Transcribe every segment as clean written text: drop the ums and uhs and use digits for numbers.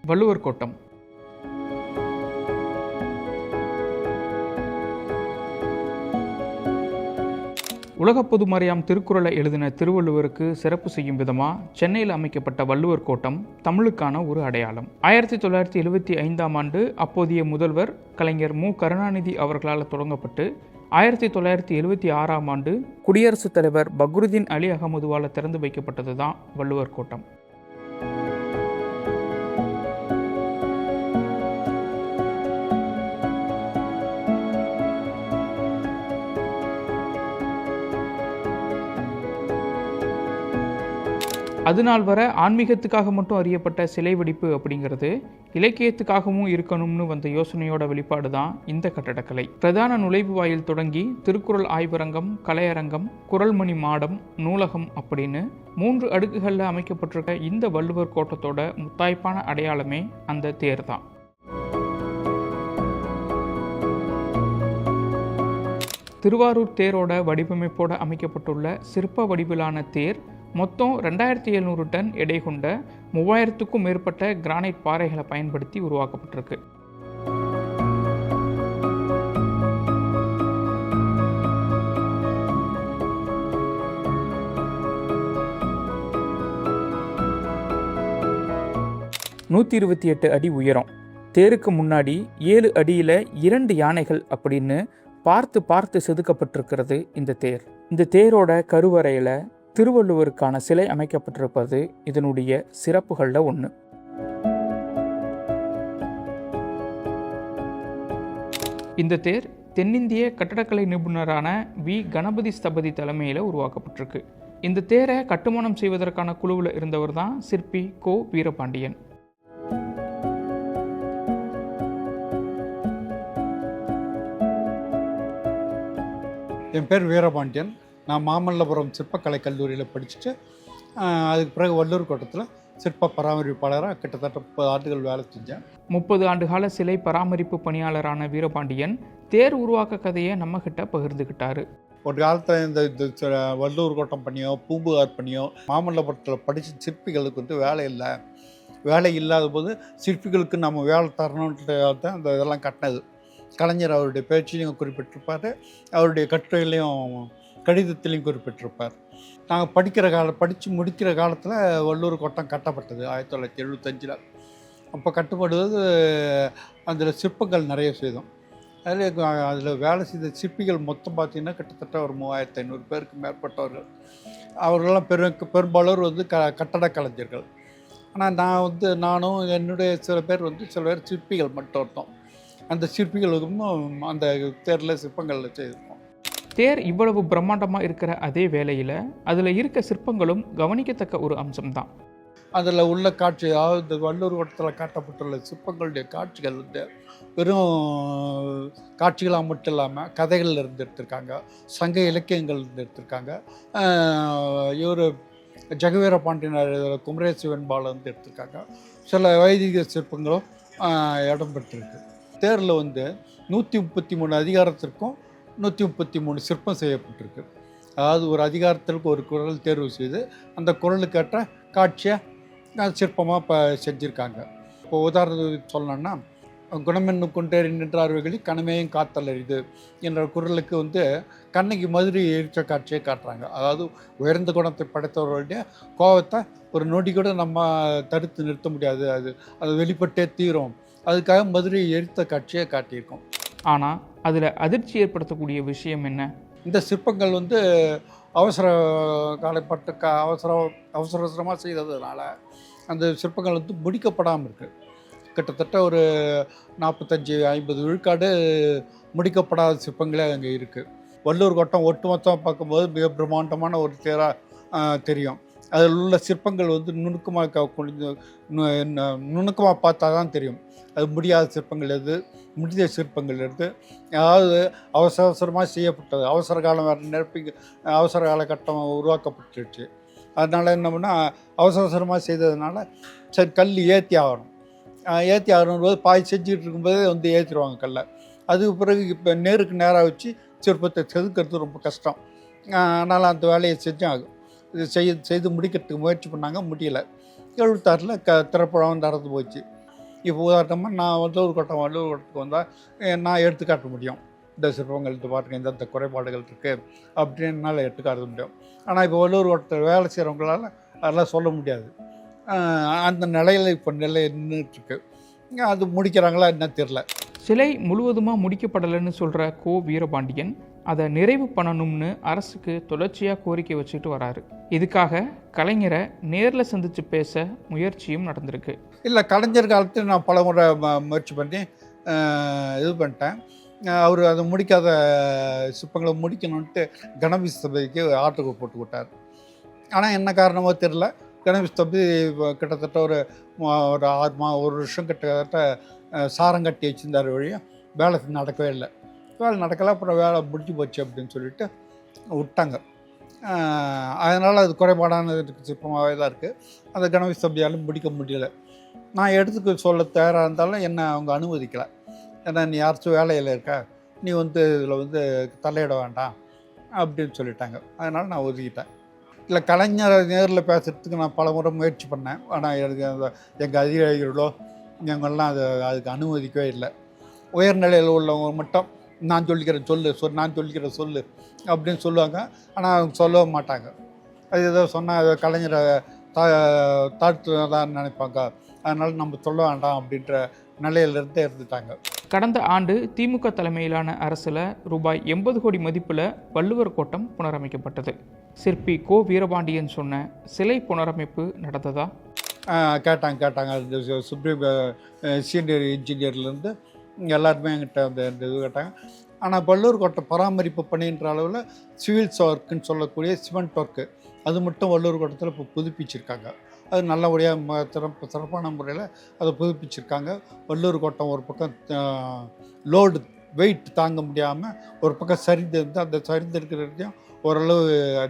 வள்ளுவர் கோட்டம். உலக பொதுமறையாம் திருக்குறளை எழுதின திருவள்ளுவருக்கு சிறப்பு செய்யும் விதமாக சென்னையில் அமைக்கப்பட்ட வள்ளுவர் கோட்டம் தமிழுக்கான ஒரு அடையாளம். 1975ஆம் ஆண்டு அப்போதைய முதல்வர் கலைஞர் மு. கருணாநிதி அவர்களால் தொடங்கப்பட்டு 1976ஆம் ஆண்டு குடியரசுத் தலைவர் பக்ருதீன் அலி அகமதுவால் திறந்து வைக்கப்பட்டது தான் வள்ளுவர் கோட்டம். அதுநாள் வர ஆன்மீகத்துக்காக மட்டும் அறியப்பட்ட சிலை வெடிப்பு அப்படிங்கிறது இலக்கியத்துக்காகவும் இருக்கணும்னு வந்த யோசனையோட வெளிப்பாடு தான் இந்த கட்டடக்கலை. பிரதான நுழைவு வாயில் தொடங்கி திருக்குறள் ஆய்வரங்கம், கலையரங்கம், குறள்மணி மாடம், நூலகம் அப்படின்னு 3 அடுக்குகளில் அமைக்கப்பட்டிருக்க இந்த வள்ளுவர் கோட்டத்தோட முத்தாய்ப்பான அடையாளமே அந்த தேர் தான். திருவாரூர் தேரோட வடிவமைப்போடு அமைக்கப்பட்டுள்ள சிற்ப வடிவிலான தேர் மொத்தம் 2700 டன் எடை கொண்ட 3000க்கும் மேற்பட்ட கிரானைட் பாறைகளை பயன்படுத்தி உருவாக்கப்பட்டிருக்கு. நூற்றி 28 அடி உயரம். தேருக்கு முன்னாடி 7 அடியில் 2 யானைகள் அப்படின்னு பார்த்து செதுக்கப்பட்டிருக்கிறது இந்த தேர். இந்த தேரோட கருவறையில் திருவள்ளுவருக்கான சிலை அமைக்கப்பட்டிருப்பது இதனுடைய சிறப்புகளில் ஒன்று. இந்த தேர் தென்னிந்திய கட்டடக்கலை நிபுணரான வி. கணபதி ஸ்தபதி தலைமையில் உருவாக்கப்பட்டிருக்கு. இந்த தேரை கட்டுமானம் செய்வதற்கான குழுவில் இருந்தவர் தான் சிற்பி கோ. வீரபாண்டியன். என் பேர் வீரபாண்டியன். நான் மாமல்லபுரம் சிற்பக்கலை கல்லூரியில் படிச்சுட்டு அதுக்கு பிறகு வள்ளுவர் கோட்டத்தில் சிற்ப பராமரிப்பாளராக கிட்டத்தட்ட 30 ஆண்டுகள் வேலை செஞ்சேன். 30 ஆண்டுகால சிலை பராமரிப்பு பணியாளரான வீரபாண்டியன் தேர் உருவாக்க கதையை நம்மக்கிட்ட பகிர்ந்துக்கிட்டாரு. ஒரு காலத்தில் இந்த வள்ளுவர் கோட்டம் பண்ணியோ பூம்புகார் பண்ணியோ மாமல்லபுரத்தில் படித்த சிற்பிகளுக்கு வந்து வேலை இல்லாத போது சிற்பிகளுக்கு நம்ம வேலை தரணுன்ட்டு தான் அந்த இதெல்லாம் கட்டினது. கலைஞர் அவருடைய பேச்சிலையும் குறிப்பிட்டிருப்பார், அவருடைய கட்டுரையிலையும் கடிதத்திலையும் குறிப்பிட்டிருப்பார். நாங்கள் படித்து முடிக்கிற காலத்தில் வள்ளுவர் கோட்டம் கட்டப்பட்டது 1975. அப்போ கட்டப்படுவது அதில் சிற்பங்கள் நிறைய செய்தோம். அதில் வேலை செய்த சிற்பிகள் மொத்தம் பார்த்திங்கன்னா கிட்டத்தட்ட ஒரு 3500 பேருக்கு மேற்பட்டவர்கள். அவர்களெல்லாம் பெரும்பாலோர் வந்து கட்டட கலைஞர்கள். ஆனால் நானும் என்னுடைய சில பேர் சிற்பிகள் மட்டும் இருந்தோம். அந்த சிற்பிகளுக்கும் அந்த தேரில் சிற்பங்களில் செய்திருக்கோம். தேர் இவ்வளவு பிரம்மாண்டமாக இருக்கிற அதே வேளையில் அதில் இருக்க சிற்பங்களும் கவனிக்கத்தக்க ஒரு அம்சம்தான். அதில் உள்ள காட்சி, அதாவது வள்ளுவர் கோட்டத்தில் காட்டப்பட்டுள்ள சிற்பங்களுடைய காட்சிகள் வந்து வெறும் காட்சிகளாக மட்டும் இல்லாமல் கதைகளில் இருந்து எடுத்திருக்காங்க, சங்க இலக்கியங்கள் இருந்து எடுத்திருக்காங்க. இவர் ஜெகவீர பாண்டியனார் குமரேசு வெண்பால எடுத்திருக்காங்க. சில வைதிக சிற்பங்களும் இடம் பெற்றிருக்கு. தேரில் 133 அதிகாரத்திற்கும் 133 சிற்பம் செய்யப்பட்டிருக்கு. அதாவது ஒரு அதிகாரத்திற்கு ஒரு குறள் தேர்வு செய்து அந்த குறளுக்கேற்ற காட்சியை சிற்பமாக செஞ்சுருக்காங்க. இப்போ உதாரணத்துக்கு சொல்லணும்னா, குணமென்னு கொண்டேறி நின்றார்வர்களி கணமையும் காத்தலரிது என்ற குறளுக்கு கண்ணகி மதுரை எரிச்ச காட்சியை காட்டுறாங்க. அதாவது உயர்ந்த குணத்தை படைத்தவர்களுடைய கோபத்தை ஒரு நொடி கூட நம்ம தடுத்து நிறுத்த முடியாது, அது வெளிப்பட்டே தீரும். அதுக்காக மதுரை எரித்த காட்சியை காட்டியிருக்கோம். ஆனால் அதில் அதிர்ச்சி ஏற்படுத்தக்கூடிய விஷயம் என்ன? இந்த சிற்பங்கள் அவசர காலப்பட்ட அவசரமாக செய்ததுனால அந்த சிற்பங்கள் முடிக்கப்படாமல் இருக்குது. கிட்டத்தட்ட ஒரு 45-50 விழுக்காடு முடிக்கப்படாத சிற்பங்களே அங்கே இருக்குது. வள்ளுவர் கோட்டம் ஒட்டுமொத்தமாக பார்க்கும்போது மிக பிரம்மாண்டமான ஒரு தேராக தெரியும். அதில் உள்ள சிற்பங்கள் நுணுக்கமாக பார்த்தா தான் தெரியும் அது முடியாத சிற்பங்கள் எது, முடிந்த சிற்பங்கள் எது. அதாவது அவசரமாக செய்யப்பட்டது, அவசர காலம் வேறு அவசர காலகட்டம் உருவாக்கப்பட்டுருச்சு. அதனால் என்ன பண்ணால் அவசரமாக செய்ததுனால சரி கல் ஏற்றி ஆகணும்போது பாய் செஞ்சுக்கிட்டு இருக்கும்போதே ஏற்றிடுவாங்க கல்லை. அதுக்கு பிறகு இப்போ நேருக்கு நேராக வச்சு சிற்பத்தை செதுக்கிறது ரொம்ப கஷ்டம். அதனால் அந்த வேலையை செஞ்சாங்க. இது செய்து முடிக்கிறதுக்கு முயற்சி பண்ணாங்க, முடியலை. 76 திறப்பழம் நடந்து போச்சு. இப்போ உதாரணமாக நான் வள்ளுவர் கோட்டத்துக்கு வந்தால் நான் எடுத்து காட்ட முடியும். இந்த சிற்பங்கள் இது பாருங்க, இந்த குறைபாடுகள் இருக்குது அப்படின்னு என்னால் எடுத்துக்காட்ட முடியும். ஆனால் இப்போ வள்ளுவர் கோட்டத்தில் வேலை செய்கிறவங்களால அதெல்லாம் சொல்ல முடியாது. அந்த நிலையில் இப்போ நிலை நின்றுட்டுருக்கு. அது முடிக்கிறாங்களா என்ன தெரில. சிலை முழுவதுமாக முடிக்கப்படலைன்னு சொல்கிற கோ. வீரபாண்டியன் அதை நிறைவு பண்ணணும்னு அரசுக்கு தொடர்ச்சியாக கோரிக்கை வச்சுட்டு வராரு. இதுக்காக கலைஞரை நேரில் சந்தித்து பேச முயற்சியும் நடந்திருக்கு. இல்லை, கலைஞர் காலத்தில் நான் பல முறை முயற்சி பண்ணி இது பண்ணிட்டேன். அவர் அதை முடிக்காத சிற்பங்களை முடிக்கணுன்ட்டு கணபதி சபைக்கு ஆர்டர் போட்டு விட்டார். ஆனால் என்ன காரணமோ தெரில, கணபதி சபை கிட்டத்தட்ட ஒரு 1 வருஷம் கிட்டத்தட்ட சாரம் கட்டி வச்சுருந்தார் வழியாக வேலை நடக்கவே இல்லை. வேலை நடக்கலை, அப்புறம் வேலை முடிஞ்சு போச்சு அப்படின்னு சொல்லிட்டு விட்டாங்க. அதனால் அது குறைபாடான சிற்பமாகவே தான் இருக்குது. அந்த கணபதி சபையாலும் முடிக்க முடியல. நான் எடுத்துக்க சொல்ல தயாராக இருந்தாலும் என்னை அவங்க அனுமதிக்கலை. ஏன்னா நீ யாராச்சும் வேலையில் இருக்க, நீ இதில் தலையிட வேண்டாம் அப்படின்னு சொல்லிட்டாங்க. அதனால் நான் ஒதுக்கிட்டேன். இல்லை, கலைஞரை நேரில் பேசுகிறதுக்கு நான் பல முறை முயற்சி பண்ணேன். ஆனால் எனக்கு எங்கள் அதிகாரிகளோ எங்கள்லாம் அதுக்கு அனுமதிக்கவே இல்லை. உயர்நிலையில் உள்ளவங்க மட்டும் நான் சொல்லிக்கிறேன் சொல்லு அப்படின்னு சொல்லுவாங்க. ஆனால் அவங்க சொல்லவே மாட்டாங்க. அது ஏதோ சொன்னால் கலைஞரை தாழ்த்துதான் நினைப்பாங்க. அதனால் நம்ம சொல்ல வேண்டாம் அப்படின்ற நிலையிலிருந்து இருந்துட்டாங்க. கடந்த ஆண்டு திமுக தலைமையிலான அரசில் ரூபாய் 80 கோடி மதிப்பில் வள்ளுவர் கோட்டம் புனரமைக்கப்பட்டது. சிற்பி கோ. வீரபாண்டியன் சொன்ன சிலை புனரமைப்பு நடந்ததா? கேட்டாங்க. அது சுப்ரீம் சீனியர் இன்ஜினியர்லேருந்து எல்லாருமே என்கிட்ட அந்த இது கேட்டாங்க. ஆனால் வள்ளுவர் கோட்டை பராமரிப்பு பணின்ற அளவில் சிவில்ஸ் ஒர்க்குன்னு சொல்லக்கூடிய சிமெண்ட் ஒர்க்கு அது மட்டும் வள்ளுவர் கோட்டத்தில் இப்போ புதுப்பிச்சிருக்காங்க. அது நல்லபடியாக சிறப்பான முறையில் அதை புதுப்பிச்சிருக்காங்க. வள்ளுவர் கோட்டம் ஒரு பக்கம் லோடு வெயிட் தாங்க முடியாமல் ஒரு பக்கம் சரிந்து அந்த சரிந்திருக்கிறதையும் ஓரளவு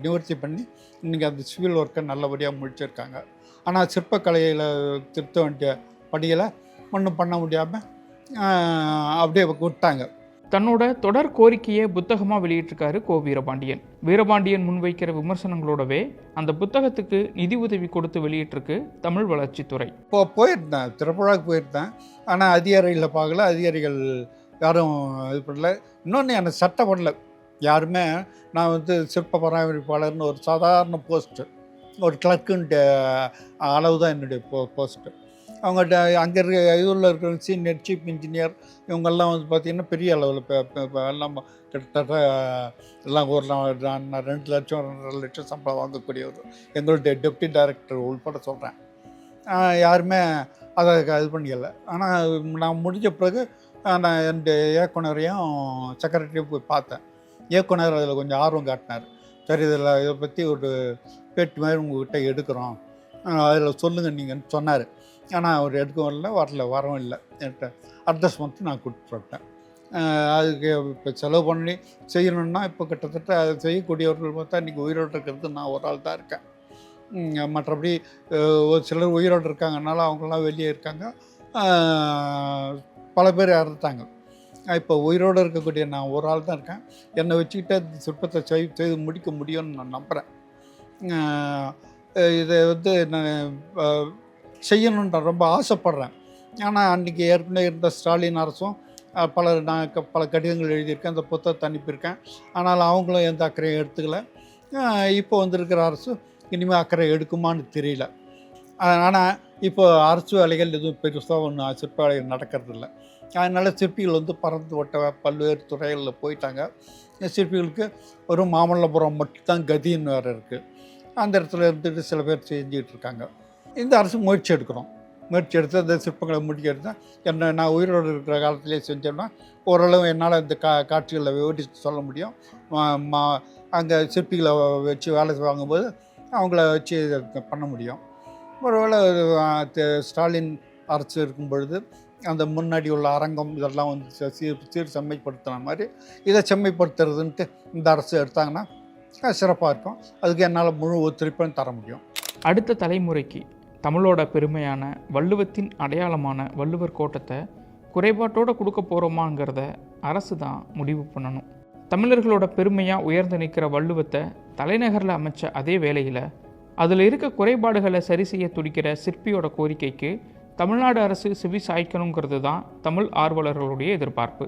நிவர்த்தி பண்ணி இன்றைக்கி அந்த சிவில் ஒர்க்கை நல்லபடியாக முடிச்சிருக்காங்க. ஆனால் சிற்பக்கலையில் திருத்த வேண்டிய படிகளை ஒன்றும் பண்ண முடியாமல் அப்படியே விட்டாங்க. தன்னோட தொடர் கோரிக்கையை புத்தகமாக வெளியிட்டிருக்காரு கோ. வீரபாண்டியன். வீரபாண்டியன் முன்வைக்கிற விமர்சனங்களோடவே அந்த புத்தகத்துக்கு நிதி உதவி கொடுத்து வெளியிட்டிருக்கு தமிழ் வளர்ச்சித்துறை. போயிருந்தேன், திரைப்பழாவுக்கு போயிருந்தேன். ஆனால் அதிகாரிகளை பார்க்கல, அதிகாரிகள் யாரும் இது பண்ணல. இன்னொன்று எனக்கு சட்டம் பண்ணல யாருமே. நான் சிற்ப பராமரிப்பாளர்னு ஒரு சாதாரண போஸ்ட்டு, ஒரு கிளர்க்குன்ட்டு அளவு தான் என்னுடைய போஸ்ட்டு. அவங்கள்ட்ட அங்கே இதில் இருக்கிற சீனியர் சீஃப் இன்ஜினியர் இவங்கெல்லாம் பார்த்திங்கன்னா பெரிய அளவில் எல்லாம் கிட்டத்தட்ட எல்லாம் ஒரு 2 லட்சம் 2.5 லட்சம் சம்பளம் வாங்கக்கூடியவர். எங்களுடைய டெப்டி டைரக்டர் உள்பட சொல்கிறேன். யாருமே அதை இது பண்ணிக்கல. ஆனால் நான் முடிஞ்ச பிறகு நான் என்னுடைய இயக்குனரையும் செக்ரட்டரியும் போய் பார்த்தேன். இயக்குனர் அதில் கொஞ்சம் ஆர்வம் காட்டினார். சரி, இதை பற்றி ஒரு பேட்டி மாதிரி உங்கள்கிட்ட எடுக்கிறோம், அதில் சொல்லுங்கள் நீங்கன்னு சொன்னார். ஆனால் அவர் எடுக்கவும் வரவும் இல்லை. என்கிட்ட அட்ரஸ் மட்டும் நான் கொடுத்துட்டேன். அதுக்கு இப்போ செலவு பண்ணி செய்யணுன்னா இப்போ கிட்டத்தட்ட அதை செய்யக்கூடியவர்கள் பார்த்தா இன்றைக்கி உயிரோடு இருக்கிறது நான் ஒரு ஆள் தான் இருக்கேன். மற்றபடி ஒரு சிலர் உயிரோடு இருக்காங்கனால அவங்களாம் வெளியே இருக்காங்க. பல பேர் இறந்துட்டாங்க. இப்போ உயிரோடு இருக்கக்கூடிய நான் ஒரு ஆள் தான் இருக்கேன். என்னை வச்சுக்கிட்டு அந்த சிற்பத்தை செய்து முடிக்க முடியும்னு நான் நம்புகிறேன். இதை நான் செய்யணுன்னு நான் ரொம்ப ஆசைப்பட்றேன். ஆனால் அன்றைக்கி ஏற்கனவே இருந்த ஸ்டாலின் அரசும் நான் பல கடிதங்கள் எழுதியிருக்கேன், அந்த புத்தகத்தை அனுப்பியிருக்கேன். ஆனால் அவங்களும் எந்த அக்கறையும் எடுத்துக்கல. இப்போ வந்திருக்கிற அரசு இனிமேல் அக்கறை எடுக்குமான்னு தெரியல. ஆனால் இப்போ அரசு வேலைகள் எதுவும் பெருசாக ஒன்றும் சிற்ப வேலைகள் நடக்கிறதில்ல. அதனால் சிற்பிகள் பறந்து ஓட்ட பல்வேறு துறைகளில் போயிட்டாங்க. சிற்பிகளுக்கு ஒரு மாமல்லபுரம் மட்டும்தான் கதின்னு வேறு இருக்குது. அந்த இடத்துல இருந்துட்டு சில பேர் செஞ்சுக்கிட்டு இருக்காங்க. இந்த அரசு முயற்சி எடுத்து அந்த சிற்பங்களை முடிக்கிறது என்ன நான் உயிரோடு இருக்கிற காலத்திலே செஞ்சோம்னா ஓரளவு என்னால் இந்த காட்சிகளில் விவரித்து சொல்ல முடியும். அங்கே சிற்பிகளை வச்சு வேலை வாங்கும்போது அவங்கள வச்சு பண்ண முடியும். ஒருவேளை ஸ்டாலின் அரசு இருக்கும் பொழுது அந்த முன்னாடி உள்ள அரங்கம் இதெல்லாம் சீர் செம்மைப்படுத்தின மாதிரி இதை செம்மைப்படுத்துறதுன்ட்டு இந்த அரசு எடுத்தாங்கன்னா சிறப்பாக இருக்கும். அதுக்கு என்னால் முழு ஒத்துழைப்பும் தர முடியும். அடுத்த தலைமுறைக்கு தமிழோட பெருமையான வள்ளுவத்தின் அடையாளமான வள்ளுவர் கோட்டத்தை குறைபாட்டோடு கொடுக்க போகிறோமாங்கிறத அரசு தான் முடிவு பண்ணணும். தமிழர்களோட பெருமையாக உயர்ந்து நிற்கிற வள்ளுவத்தை தலைநகரில் அமைச்ச அதே வேளையில் அதில் இருக்க குறைபாடுகளை சரி செய்ய துடிக்கிற சிற்பியோட கோரிக்கைக்கு தமிழ்நாடு அரசு செவி சாய்க்கணுங்கிறது தான் தமிழ் ஆர்வலர்களுடைய எதிர்பார்ப்பு.